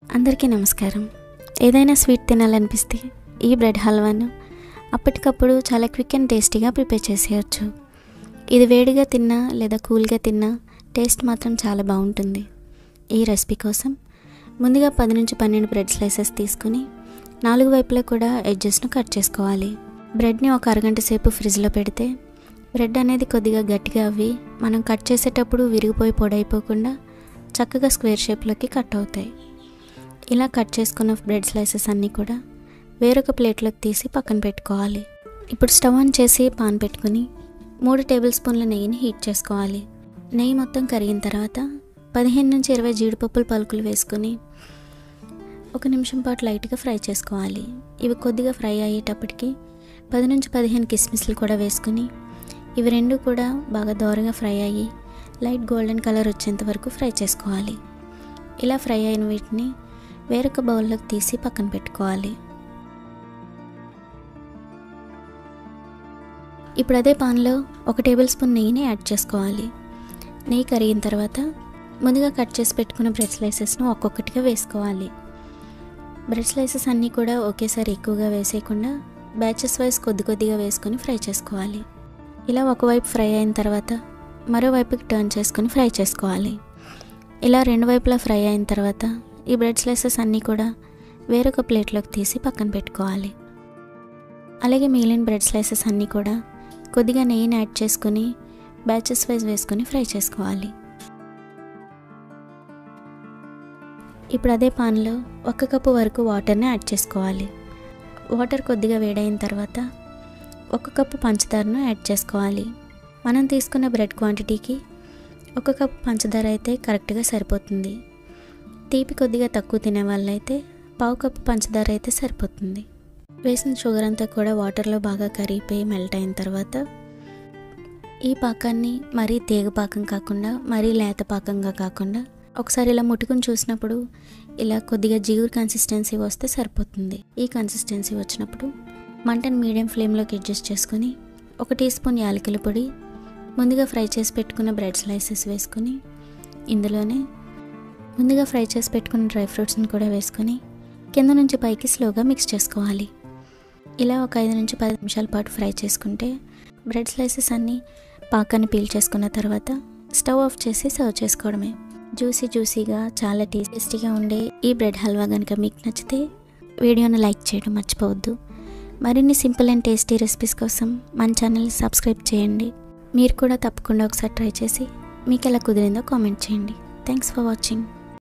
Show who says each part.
Speaker 1: అందరికీ నమస్కారం. ఏదైనా స్వీట్ తినాలనిపిస్తే ఈ బ్రెడ్ హల్వాను అప్పటికప్పుడు చాలా క్విక్ అండ్ టేస్టీగా ప్రిపేర్ చేసేయచ్చు. ఇది వేడిగా తిన్నా లేదా కూల్గా తిన్నా టేస్ట్ మాత్రం చాలా బాగుంటుంది. ఈ రెసిపీ కోసం ముందుగా 10 నుంచి 12 బ్రెడ్ స్లైసెస్ తీసుకుని 4 వైపులా కూడా ఎడ్జెస్ను కట్ చేసుకోవాలి. బ్రెడ్ని ఒక అరగంట సేపు ఫ్రిడ్జ్లో పెడితే బ్రెడ్ అనేది కొద్దిగా గట్టిగా అవ్వి మనం కట్ చేసేటప్పుడు విరిగిపోయి పొడైపోకుండా చక్కగా స్క్వేర్ షేప్లోకి కట్ అవుతాయి. ఇలా కట్ చేసుకున్న బ్రెడ్ స్లైసెస్ అన్నీ కూడా వేరొక ప్లేట్లోకి తీసి పక్కన పెట్టుకోవాలి. ఇప్పుడు స్టవ్ ఆన్ చేసి పాన్ పెట్టుకుని 3 టేబుల్ స్పూన్ల నెయ్యిని హీట్ చేసుకోవాలి. నెయ్యి మొత్తం కరిగిన తర్వాత 15 నుంచి 20 జీడిపప్పుల పలుకులు వేసుకుని 1 నిమిషం పాటు లైట్గా ఫ్రై చేసుకోవాలి. ఇవి కొద్దిగా ఫ్రై అయ్యేటప్పటికి 10 నుంచి 15 కిస్మిస్లు కూడా వేసుకుని ఇవి రెండు కూడా బాగా దోరగా ఫ్రై అయ్యి లైట్ గోల్డెన్ కలర్ వచ్చేంత వరకు ఫ్రై చేసుకోవాలి. ఇలా ఫ్రై అయిన వీటిని వేరొక బౌల్లోకి తీసి పక్కన పెట్టుకోవాలి. ఇప్పుడు అదే పాన్లో 1 టేబుల్ స్పూన్ నెయ్యిని యాడ్ చేసుకోవాలి. నెయ్యి కరిగిన తర్వాత ముందుగా కట్ చేసి పెట్టుకున్న బ్రెడ్ స్లైసెస్ను ఒక్కొక్కటిగా వేసుకోవాలి. బ్రెడ్ స్లైసెస్ అన్నీ కూడా ఒకేసారి ఎక్కువగా వేసేయకుండా బ్యాచెస్ వైజ్ కొద్దిగా వేసుకొని ఫ్రై చేసుకోవాలి. ఇలా ఒకవైపు ఫ్రై అయిన తర్వాత మరోవైపుకి టర్న్ చేసుకొని ఫ్రై చేసుకోవాలి. ఇలా రెండు వైపులా ఫ్రై అయిన తర్వాత ఈ బ్రెడ్ స్లైసెస్ అన్నీ కూడా వేరొక ప్లేట్లోకి తీసి పక్కన పెట్టుకోవాలి. అలాగే మిగిలిన బ్రెడ్ స్లైసెస్ అన్నీ కూడా కొద్దిగా నెయ్యిని యాడ్ చేసుకుని బ్యాచెస్ వైజ్ వేసుకొని ఫ్రై చేసుకోవాలి. ఇప్పుడు అదే పాన్లో 1 కప్పు వరకు వాటర్ని యాడ్ చేసుకోవాలి. వాటర్ కొద్దిగా వేడైన తర్వాత 1 కప్పు పంచదారను యాడ్ చేసుకోవాలి. మనం తీసుకున్న బ్రెడ్ క్వాంటిటీకి 1 కప్పు పంచదార అయితే కరెక్ట్గా సరిపోతుంది. తీపి కొద్దిగా తక్కువ తినే వాళ్ళైతే 1/2 కప్పు పంచదార అయితే సరిపోతుంది. వేసిన షుగర్ అంతా కూడా వాటర్లో బాగా కరిగిపోయి మెల్ట్ అయిన తర్వాత ఈ పాకాన్ని మరీ తీగ పాకం కాకుండా మరీ లేత పాకంగా కాకుండా ఒకసారి ఇలా ముట్టుకుని చూసినప్పుడు ఇలా కొద్దిగా జిగురు కన్సిస్టెన్సీ వస్తే సరిపోతుంది. ఈ కన్సిస్టెన్సీ వచ్చినప్పుడు మంటను మీడియం ఫ్లేమ్లోకి అడ్జస్ట్ చేసుకొని 1 టీ స్పూన్ యాలకుల పొడి, ముందుగా ఫ్రై చేసి పెట్టుకున్న బ్రెడ్ స్లైసెస్ వేసుకొని ఇందులోనే ముందుగా ఫ్రై చేసి పెట్టుకున్న డ్రై ఫ్రూట్స్ని కూడా వేసుకొని కింద నుంచి పైకి స్లోగా మిక్స్ చేసుకోవాలి. ఇలా ఒక 5 నుంచి 10 నిమిషాల పాటు ఫ్రై చేసుకుంటే బ్రెడ్ స్లైసెస్ అన్నీ పాకాన్ని పీల్ చేసుకున్న తర్వాత స్టవ్ ఆఫ్ చేసి సర్వ్ చేసుకోవడమే. జ్యూసీగా చాలా టేస్టీగా ఉండే ఈ బ్రెడ్ హల్వా కనుక మీకు నచ్చితే వీడియోను లైక్ చేయడం మర్చిపోవద్దు. మరిన్ని సింపుల్ అండ్ టేస్టీ రెసిపీస్ కోసం మన ఛానల్ని సబ్స్క్రైబ్ చేయండి. మీరు కూడా తప్పకుండా ఒకసారి ట్రై చేసి మీకు ఎలా కుదిరిందో కామెంట్ చేయండి. Thanks for watching.